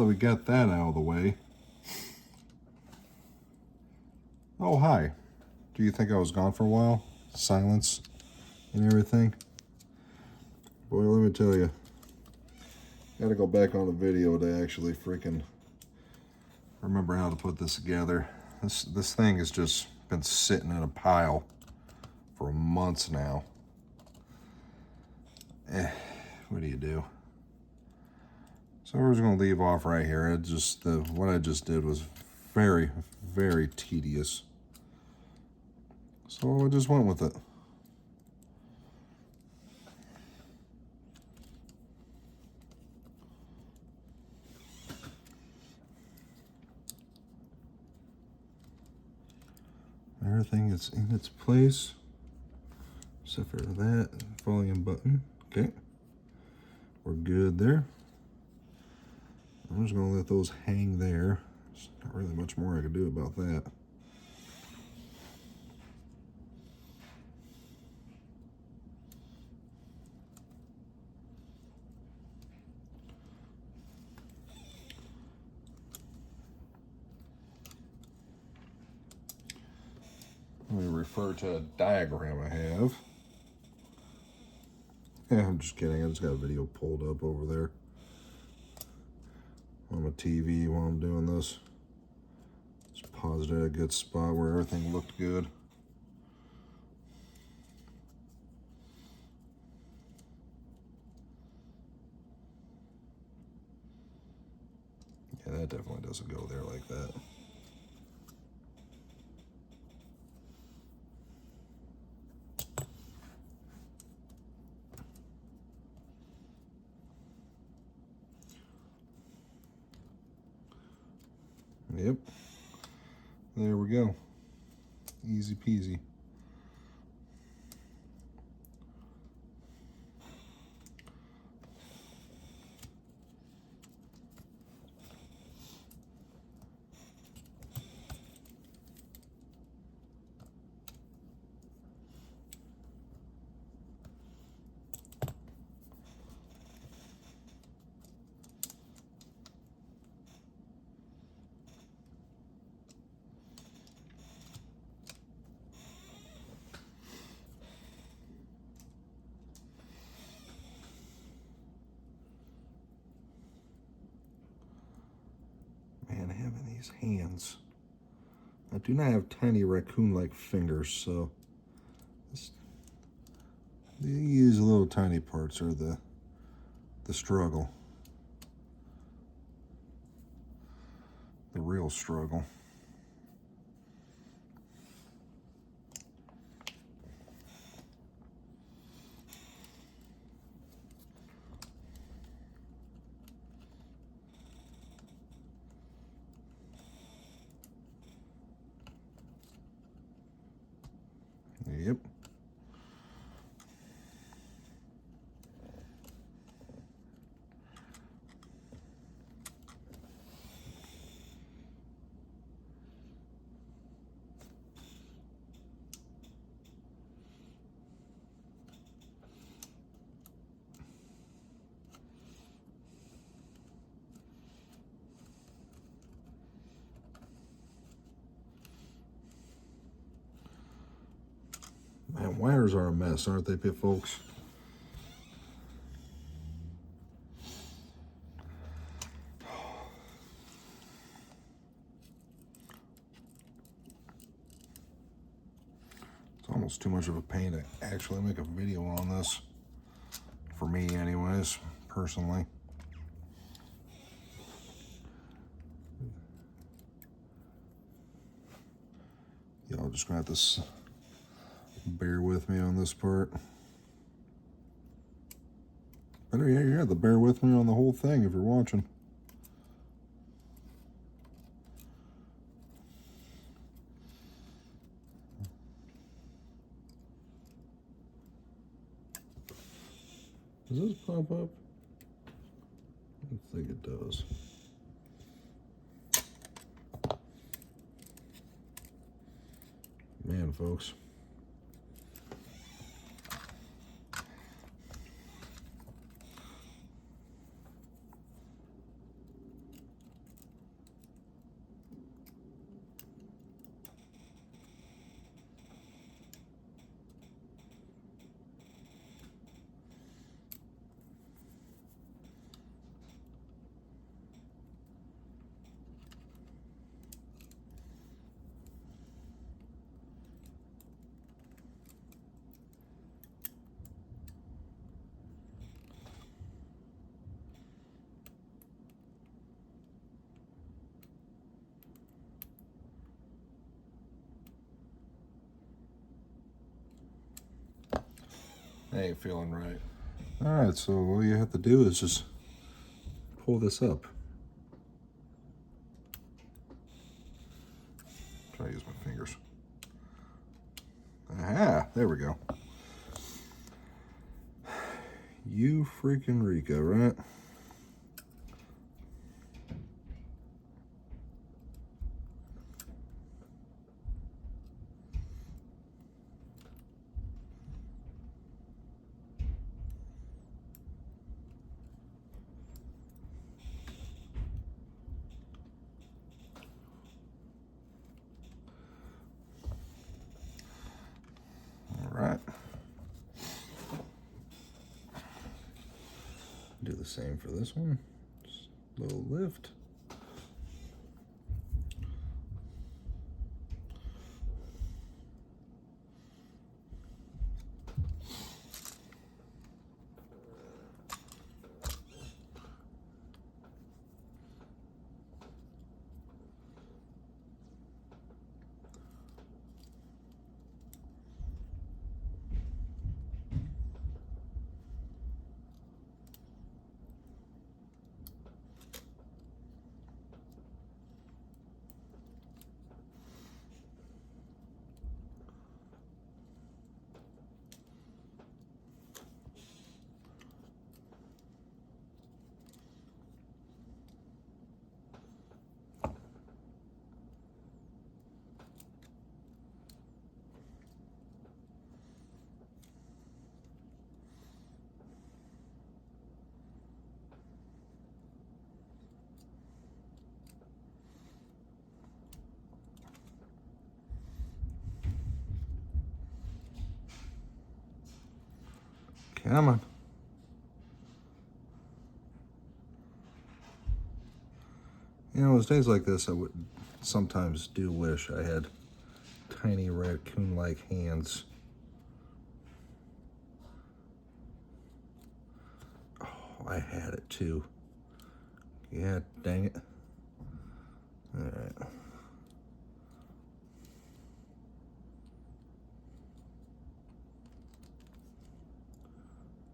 we got that out of the way. Oh, hi. Do you think I was gone for a while? Silence and everything. Boy, let me tell you. Gotta go back on the video to actually freaking remember how to put this together. This thing has just been sitting in a pile for months now. What do you do? So we're just gonna leave off right here. What I just did was very, very tedious. So I just went with it. Everything is in its place, except for that volume button. Okay, we're good there. I'm just gonna let those hang there. There's not really much more I could do about that. Let me refer to a diagram I have. Yeah, I'm just kidding. I just got a video pulled up over there on my TV while I'm doing this. Just paused at a good spot where everything looked good. Yeah, that definitely doesn't go there like that. Yep. There we go. Easy peasy. Man, having these hands. I do not have tiny raccoon-like fingers, so these little tiny parts are the struggle. The real struggle. Yep. Man, wires are a mess, aren't they, pit folks? It's almost too much of a pain to actually make a video on this. For me, anyways, personally. Y'all just gonna have to bear with me on this part. Better yet, you have to bear with me on the whole thing if you're watching. Does this pop up? I think it does. Man, folks. That ain't feeling right. Alright, so all you have to do is just pull this up. Try to use my fingers. Aha, there we go. You freaking Rika, right? Alright. Do the same for this one. Just a little lift. Come on. You know, it was days like this I would sometimes do wish I had tiny raccoon-like hands. Oh, I had it too. Yeah, dang it. Alright.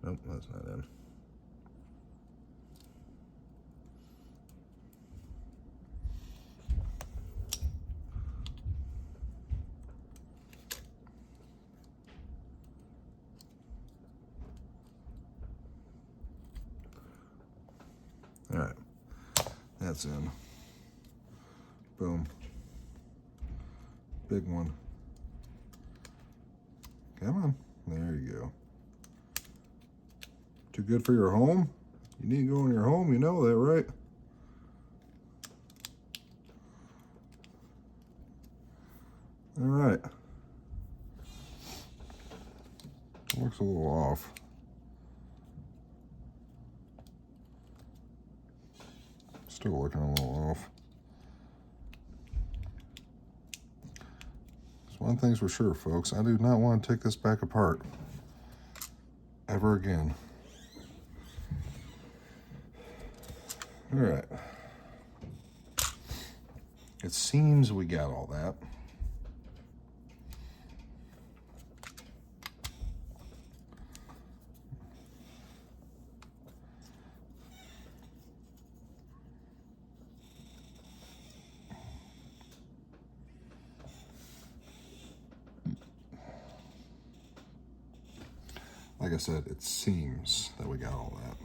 Nope, that's not in. Alright, that's in. Boom. Big one. Come on. There you go. Too good for your home? You need to go in your home, you know that, right? Alright. Looks a little off. Still looking a little off. So one thing's for sure, folks. I do not want to take this back apart. Ever again. Alright. It seems we got all that. Like I said, it seems that we got all that.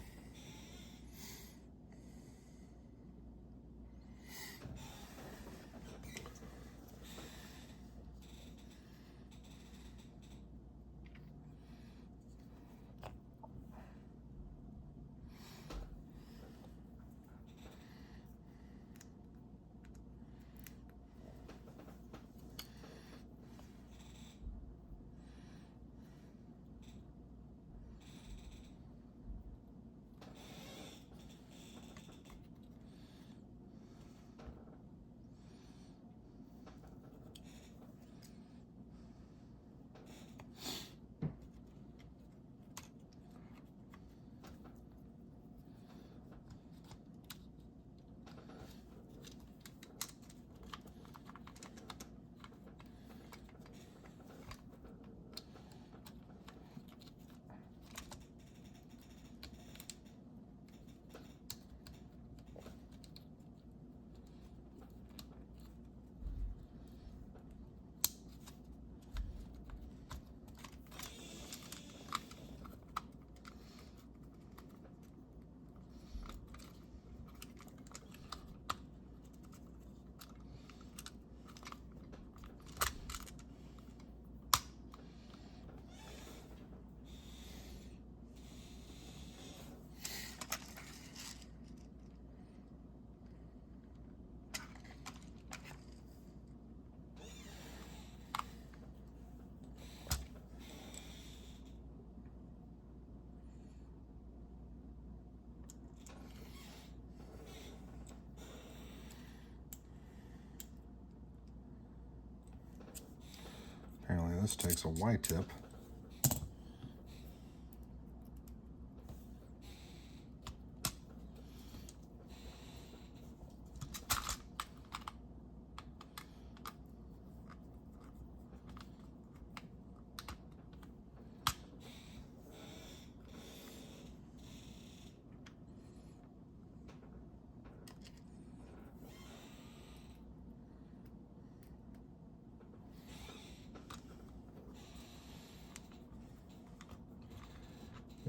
this takes a Y-tip.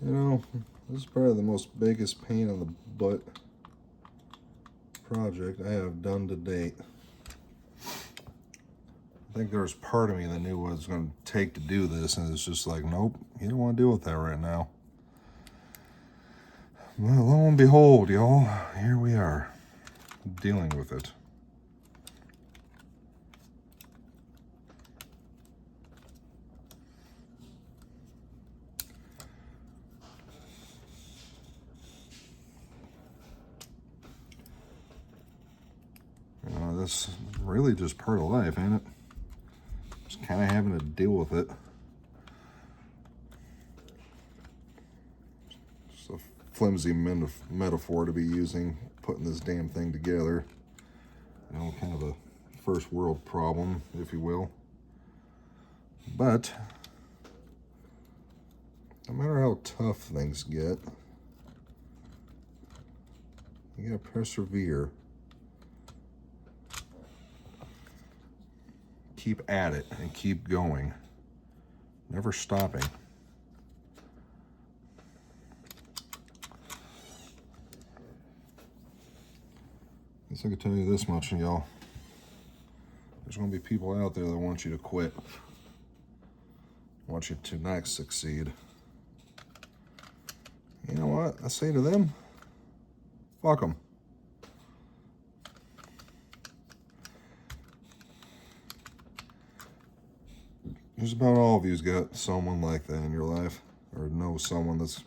You know, this is probably the most biggest pain in the butt project I have done to date. I think there was part of me that knew what it was going to take to do this, and it's just like, nope, you don't want to deal with that right now. Well, lo and behold, y'all, here we are, dealing with it. This is really just part of life, ain't it? Just kind of having to deal with it. It's a flimsy metaphor to be using, putting this damn thing together. You know, kind of a first world problem, if you will. But no matter how tough things get, you gotta persevere. Keep at it and keep going. Never stopping. I guess I could tell you this much, y'all. There's going to be people out there that want you to quit. Want you to not succeed. You know what? I say to them, fuck them. Just about all of you's got someone like that in your life, or know someone that's,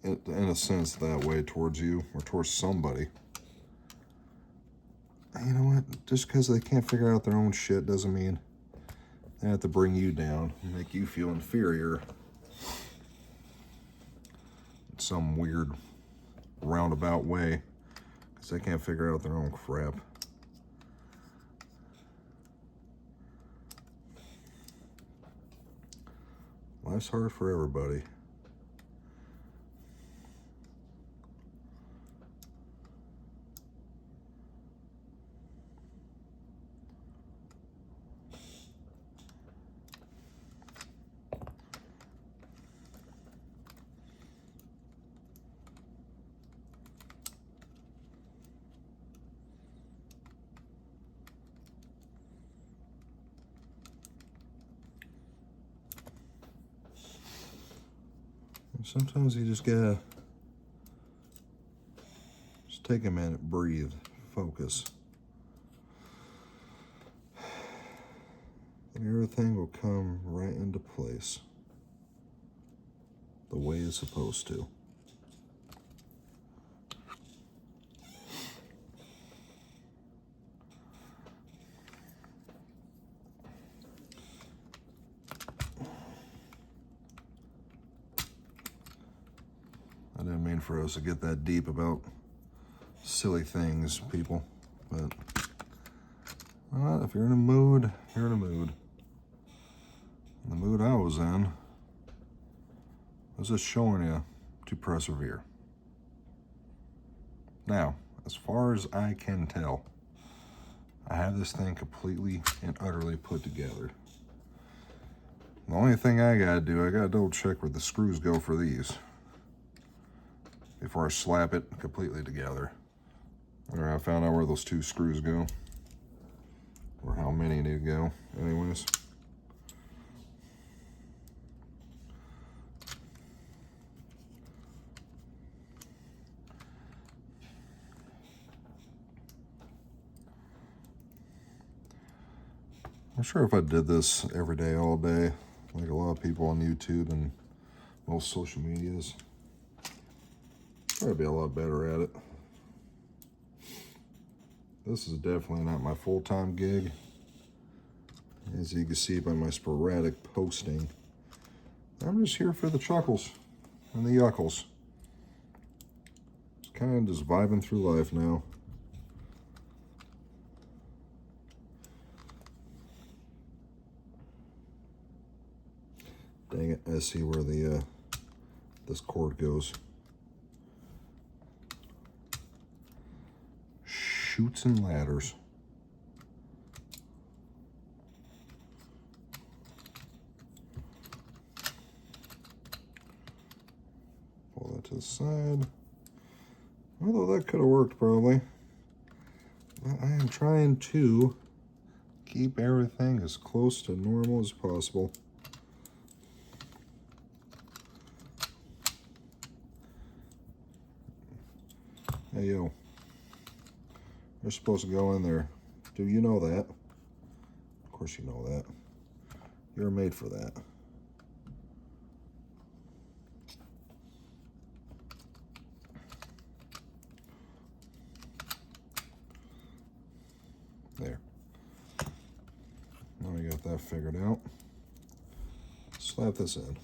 in a sense, that way towards you, or towards somebody. You know what? Just because they can't figure out their own shit doesn't mean they have to bring you down and make you feel inferior in some weird roundabout way, because they can't figure out their own crap. Life's hard for everybody. Sometimes you just gotta just take a minute, breathe, focus. And everything will come right into place the way it's supposed to. I didn't mean for us to get that deep about silly things, people, but if you're in a mood, you're in a mood. And the mood I was in was just showing you to persevere. Now, as far as I can tell, I have this thing completely and utterly put together. The only thing I gotta do, I gotta double check where the screws go for these before I slap it completely together. Or I found out where those two screws go, or how many need to go. Anyways, I'm sure if I did this every day, all day, like a lot of people on YouTube and most social medias, I'd be a lot better at it. This is definitely not my full-time gig. As you can see by my sporadic posting, I'm just here for the chuckles and the yuckles. Just kind of just vibing through life now. Dang it, I see where the this cord goes. Chutes and ladders. Pull that to the side. Although that could have worked probably. But I am trying to keep everything as close to normal as possible. Hey, yo. They're supposed to go in there. Do you know that? Of course you know that. You're made for that. There. Now we got that figured out. Slap this in.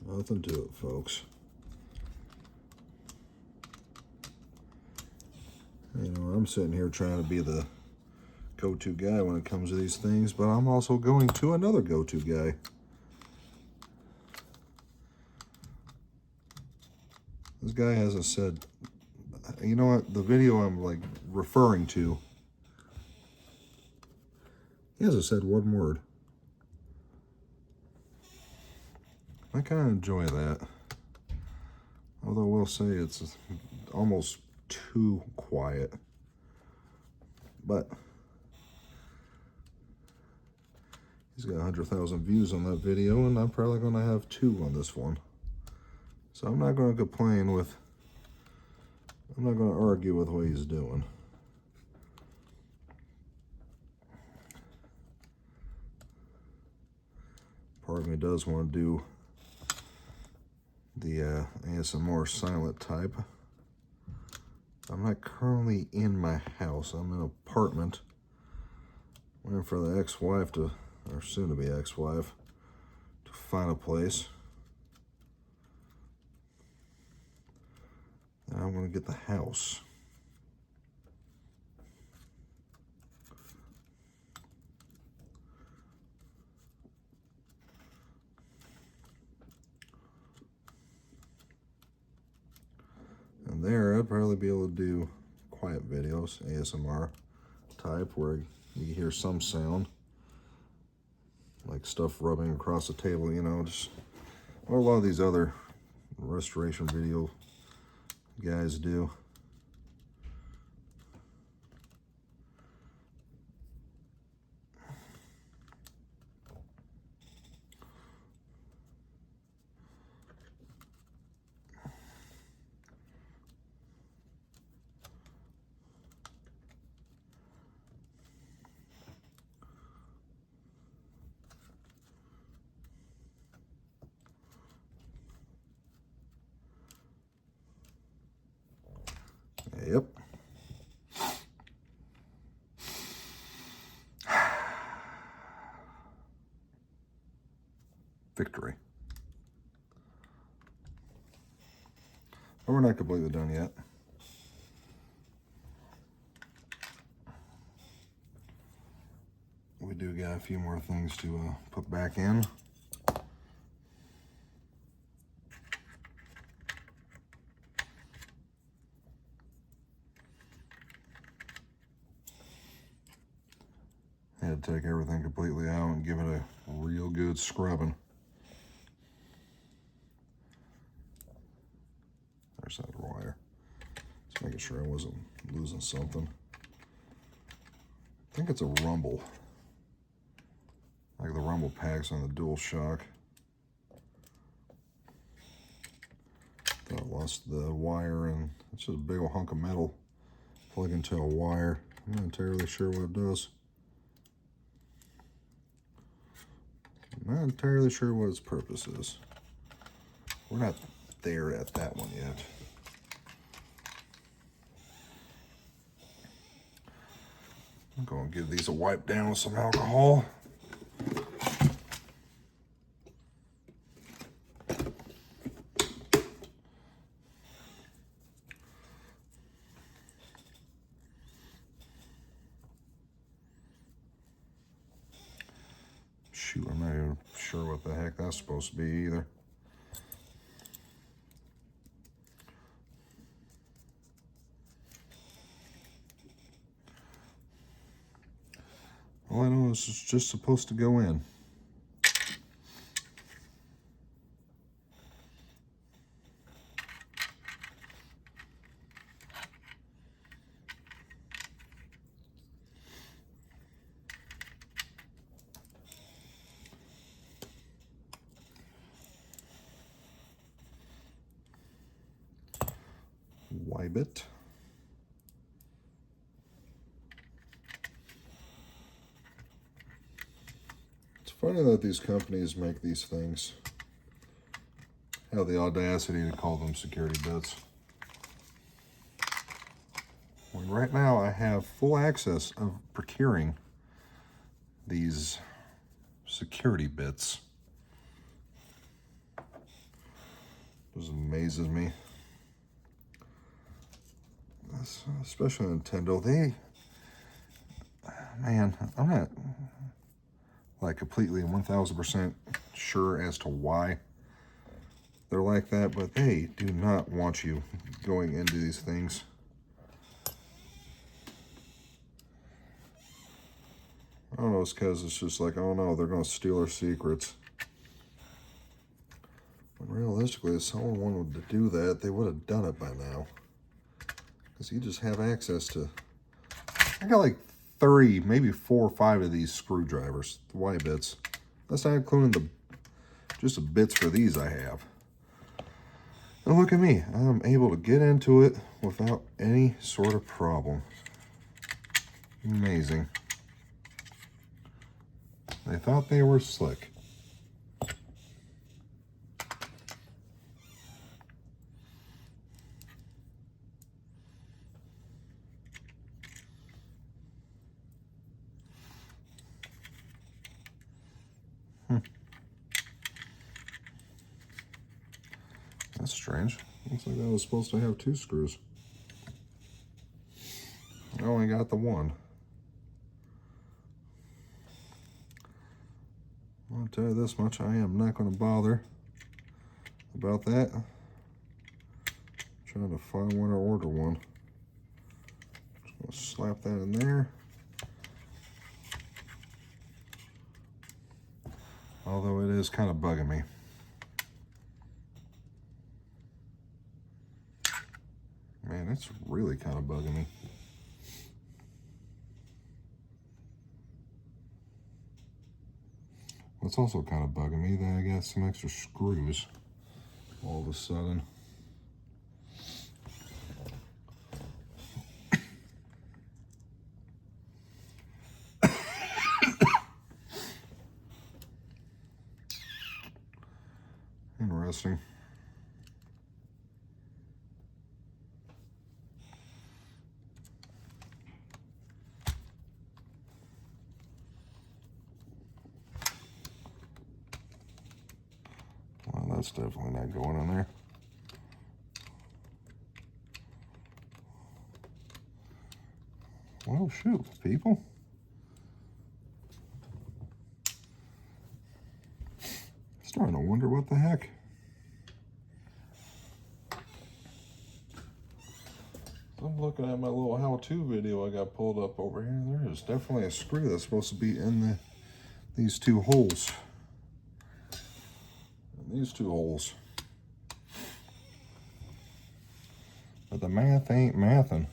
Nothing to it, folks. You know, I'm sitting here trying to be the go-to guy when it comes to these things, but I'm also going to another go-to guy. This guy hasn't said, you know what, the video I'm like referring to, he hasn't said one word. I kind of enjoy that. Although we'll say it's almost too quiet. But he's got 100,000 views on that video, and I'm probably going to have 2 on this one. So I'm not going to complain with, I'm not going to argue with what he's doing. Part of me does want to do the ASMR silent type. I'm not currently in my house. I'm in an apartment. Waiting for the ex-wife to, or soon-to-be ex-wife, to find a place. And I'm going to get the house. And there, I'd probably be able to do quiet videos, ASMR type, where you hear some sound, like stuff rubbing across the table, you know, just what a lot of these other restoration video guys do. Yep. Victory. But we're not completely done yet. We do got a few more things to put back in. Had to take everything completely out and give it a real good scrubbing. There's that wire. Just making sure I wasn't losing something. I think it's a rumble. Like the rumble packs on the dual shock. Thought I lost the wire, and it's just a big old hunk of metal plug into a wire. I'm not entirely sure what it does. I'm not entirely sure what its purpose is. We're not there at that one yet. I'm going to give these a wipe down with some alcohol. Shoot, I'm not even sure what the heck that's supposed to be either. All I know is it's just supposed to go in. Wipe it. It's funny that these companies make these things, have the audacity to call them security bits. When right now I have full access of procuring these security bits. Just amazes me. Especially Nintendo, man, I'm not like completely 1000% sure as to why they're like that, but they do not want you going into these things. I don't know, it's because it's just like, oh no, they're going to steal our secrets. But realistically, if someone wanted to do that, they would have done it by now. Because you just have access to, I got like 3, maybe 4 or 5 of these screwdrivers, the Y bits. That's not including just the bits for these I have. And look at me, I'm able to get into it without any sort of problem. Amazing. They thought they were slick. That's strange. Looks like that was supposed to have 2 screws. I only got the one. I'll tell you this much, I am not going to bother about that. Trying to find one or order one. Just going to slap that in there. Although it is kind of bugging me. Man, it's really kind of bugging me. What's also kind of bugging me that I got some extra screws all of a sudden. Interesting. Well, that's definitely not going in there. Well, shoot, people. Starting to wonder what the heck. I'm looking at my little how-to video I got pulled up over here. There is definitely a screw that's supposed to be in these 2 holes. And these 2 holes. But the math ain't mathing.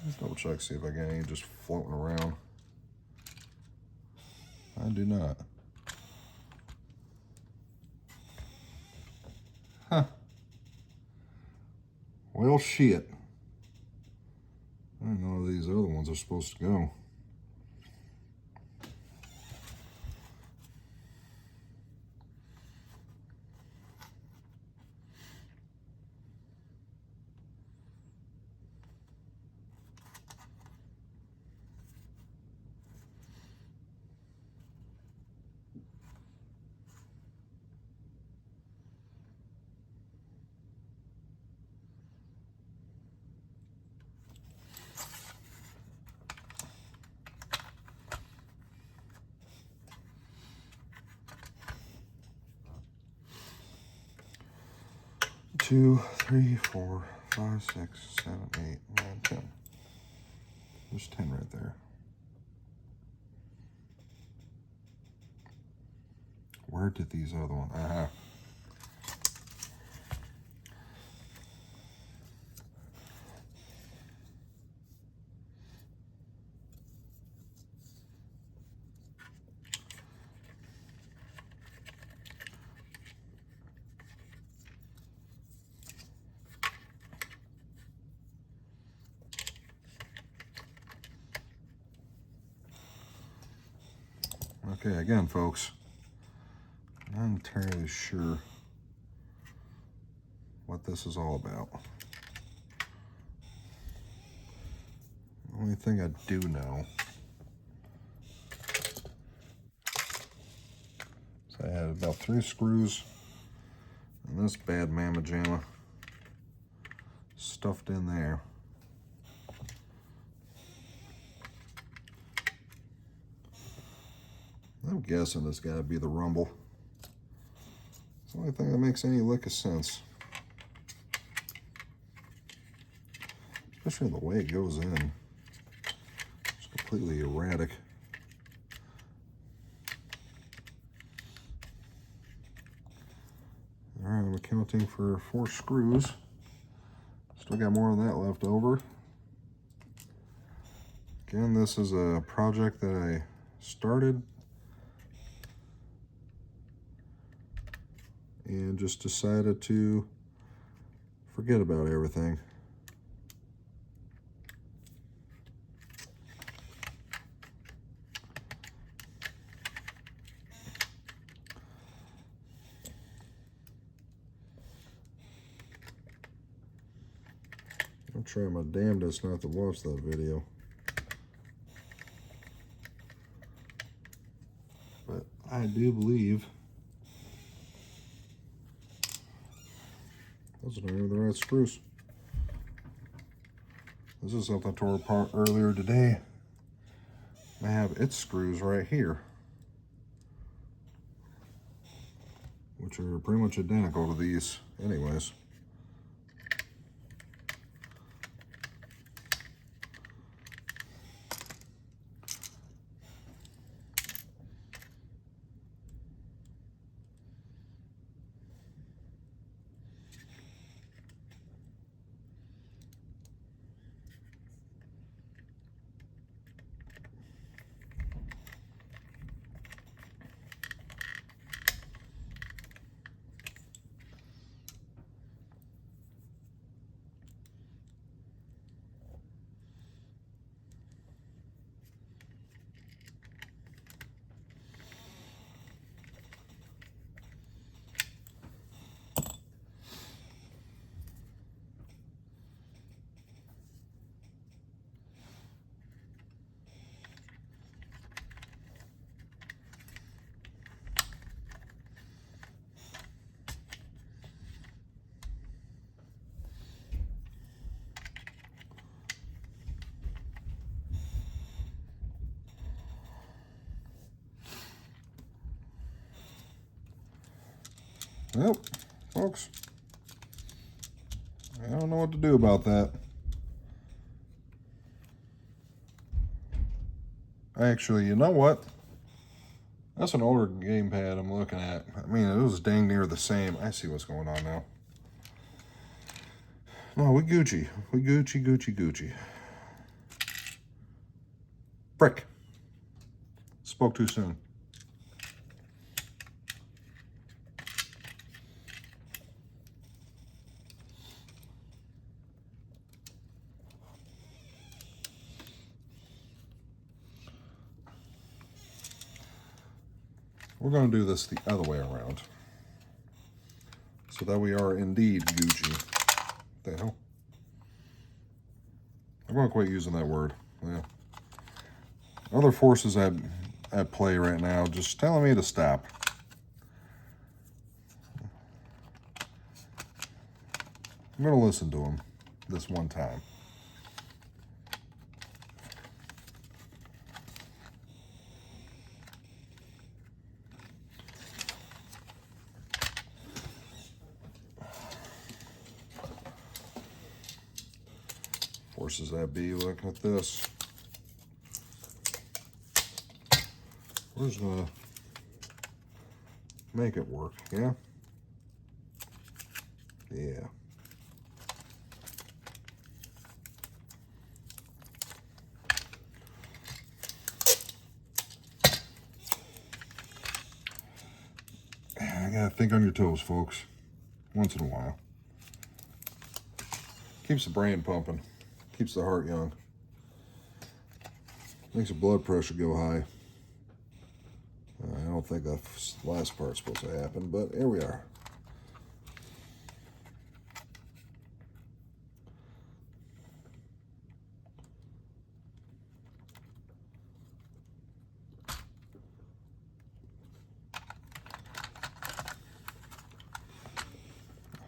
Let's double check, see if I got any just floating around. I do not. Huh. Well, shit. I don't know where these other ones are supposed to go. 2, 3, 4, 5, 6, 7, 8, 9, 10. There's 10 right there. Where did these other ones? Aha. Okay, again, folks, I'm not entirely sure what this is all about. The only thing I do know is I had about 3 screws and this bad mamma jamma stuffed in there. I'm guessing it's got to be the rumble. It's the only thing that makes any lick of sense. Especially the way it goes in. It's completely erratic. Alright, I'm accounting for 4 screws. Still got more of that left over. Again, this is a project that I started and just decided to forget about everything. I'll try my damnedest not to watch that video. But I do believe those are not even the right screws. This is something I tore apart earlier today. I have its screws right here, which are pretty much identical to these anyways. Well, folks, I don't know what to do about that. Actually, you know what? That's an older gamepad I'm looking at. I mean, it was dang near the same. I see what's going on now. No, we Gucci. We Gucci, Gucci, Gucci. Frick. Spoke too soon. We're going to do this the other way around, so that we are indeed Gucci. What the hell? I'm going to quit using that word. Yeah. Other forces at play right now just telling me to stop. I'm going to listen to them this one time. Forces that be. Look at this. We're just gonna make it work, yeah? Yeah. I gotta think on your toes, folks. Once in a while. Keeps the brain pumping. Keeps the heart young. Makes the blood pressure go high. I don't think that last part's supposed to happen, but here we are.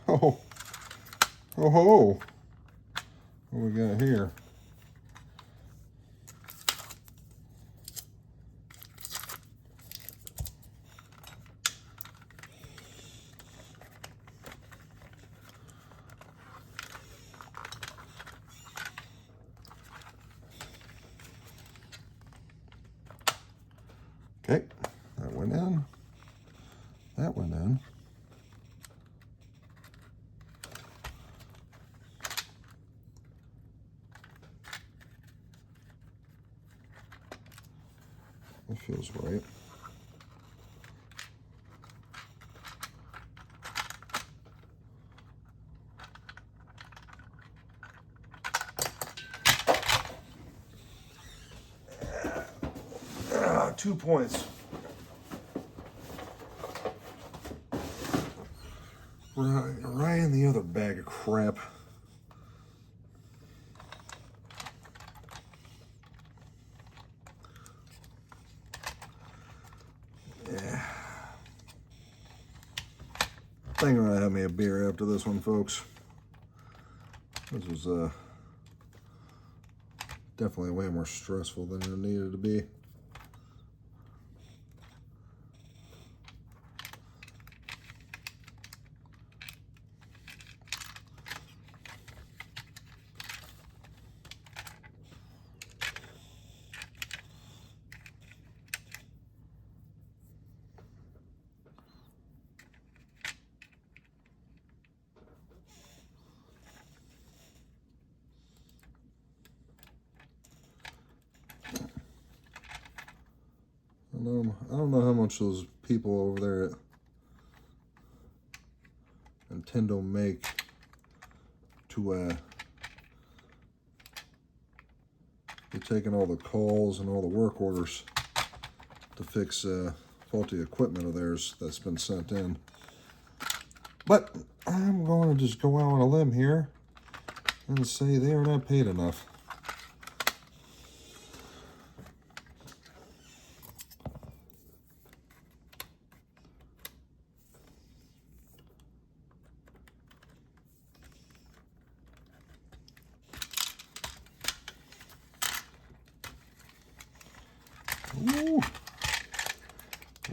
Oh, oh ho! What we got here? Okay, that went in. That went in. That feels right. Ah, 2 points. Right in the other bag of crap. Yeah. I think I'm gonna have me a beer after this one, folks. This was definitely way more stressful than it needed to be. I don't know how much those people over there at Nintendo make to be taking all the calls and all the work orders to fix faulty equipment of theirs that's been sent in. But I'm going to just go out on a limb here and say they are not paid enough. Ooh.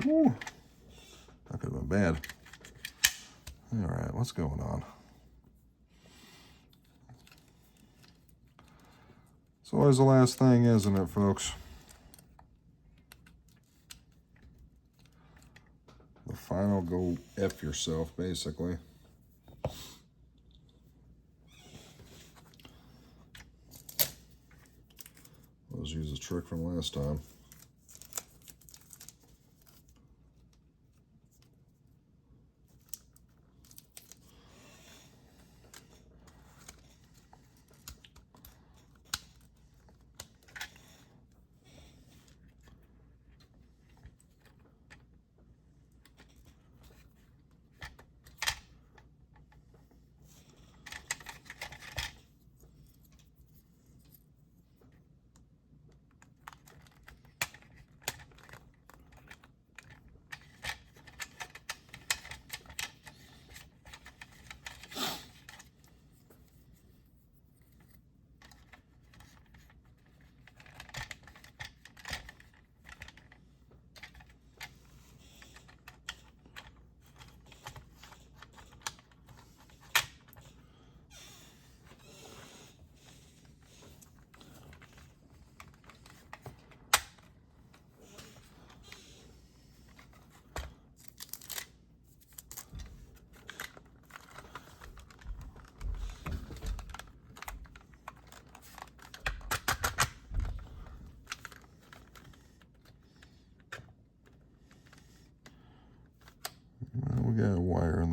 Ooh. That could have been bad. All right, what's going on? It's always the last thing, isn't it, folks? The final go F yourself, basically. Let's use a trick from last time.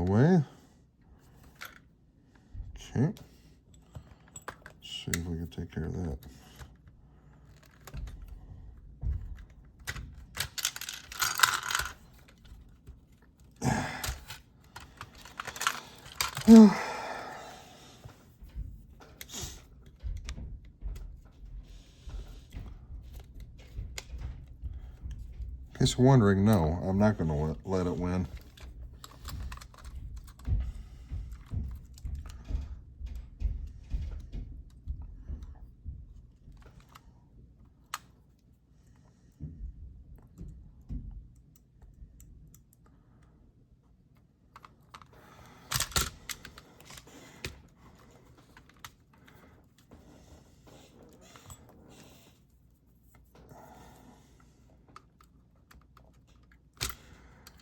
the way. Okay. Let's see if we can take care of that. Well, in case you're wondering, no, I'm not going to let it win.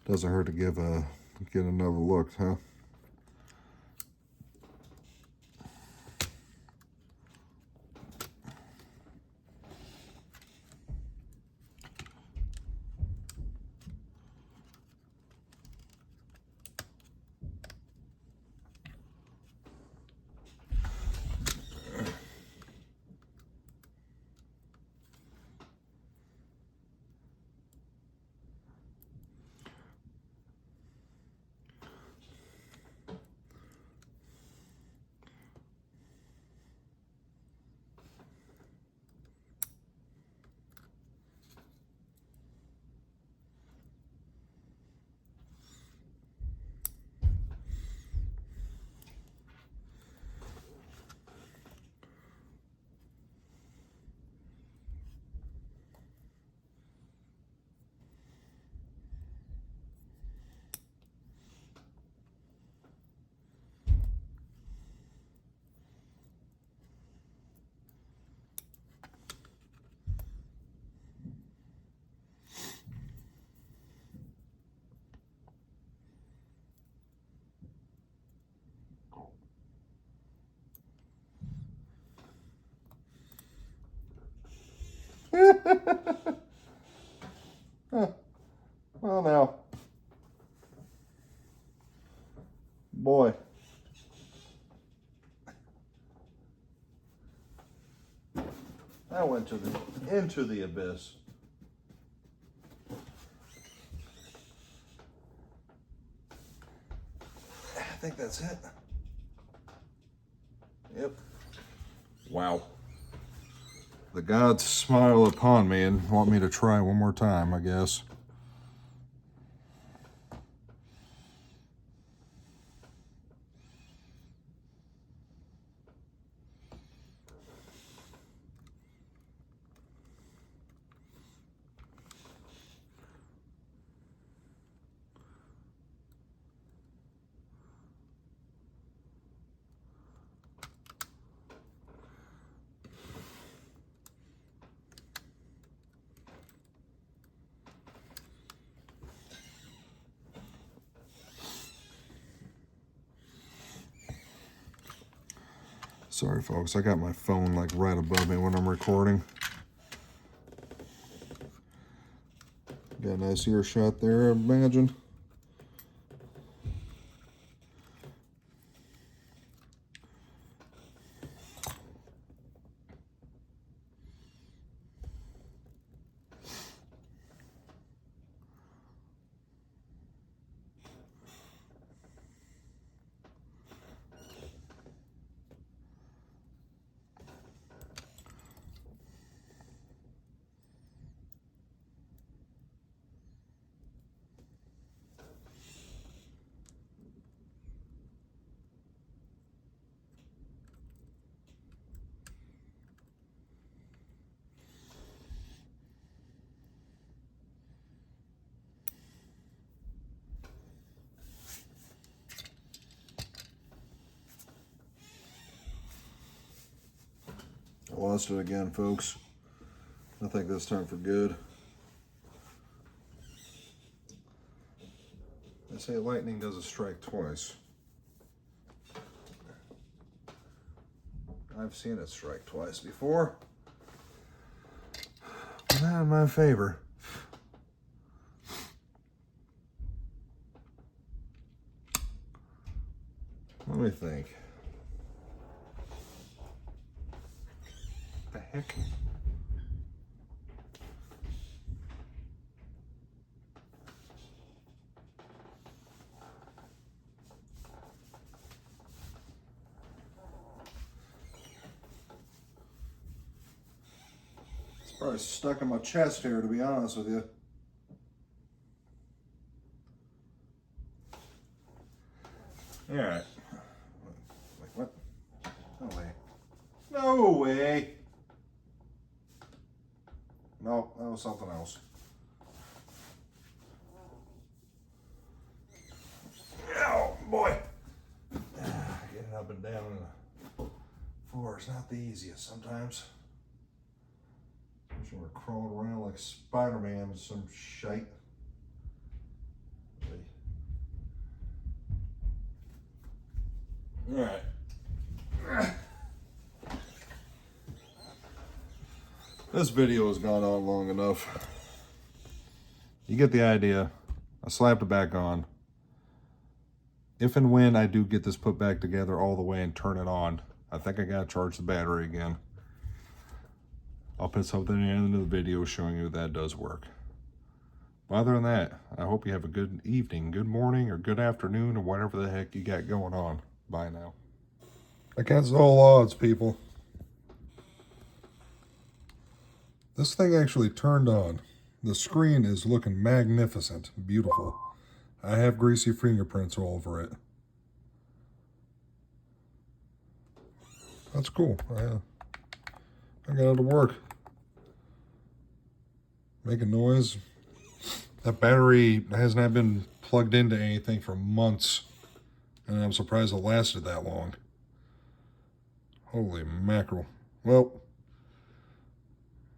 Doesn't hurt to get another look, huh? Well, now, boy, that went into the abyss. I think that's it. Yep. Wow. The gods smile upon me and want me to try one more time, I guess. Sorry, folks. I got my phone like right above me when I'm recording. Got a nice earshot there, I imagine. I lost it again, folks. I think this time for good. They say lightning doesn't strike twice. I've seen it strike twice before. But not in my favor. Let me think. What the heck? It's probably stuck in my chest here, to be honest with you. All right. Wait, what? No way. No way. No, that was something else. Oh, boy. Getting up and down on the floor is not the easiest sometimes. Especially when we're crawling around like Spider-Man with some shite. All right. This video has gone on long enough. You get the idea. I slapped it back on. If and when I do get this put back together all the way and turn it on, I think I gotta charge the battery again. I'll put something in the end of the video showing you that does work. But other than that, I hope you have a good evening, good morning, or good afternoon, or whatever the heck you got going on. Bye now. Against all odds, people. This thing actually turned on. The screen is looking magnificent, beautiful. I have greasy fingerprints all over it. That's cool. I got it to work. Making noise. That battery has not been plugged into anything for months, and I'm surprised it lasted that long. Holy mackerel. Well,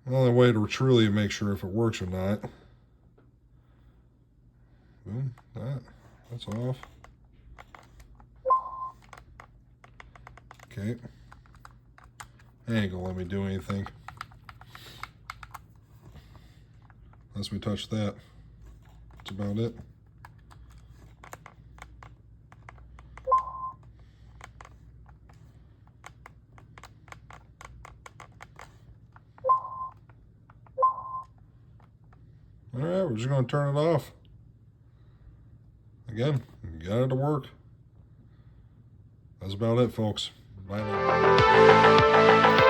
the only way to truly make sure if it works or not. Boom, that's off. Okay. It ain't gonna let me do anything unless we touch that. That's about it. All right, we're just gonna turn it off. Again, got it to work. That's about it, folks. Bye now.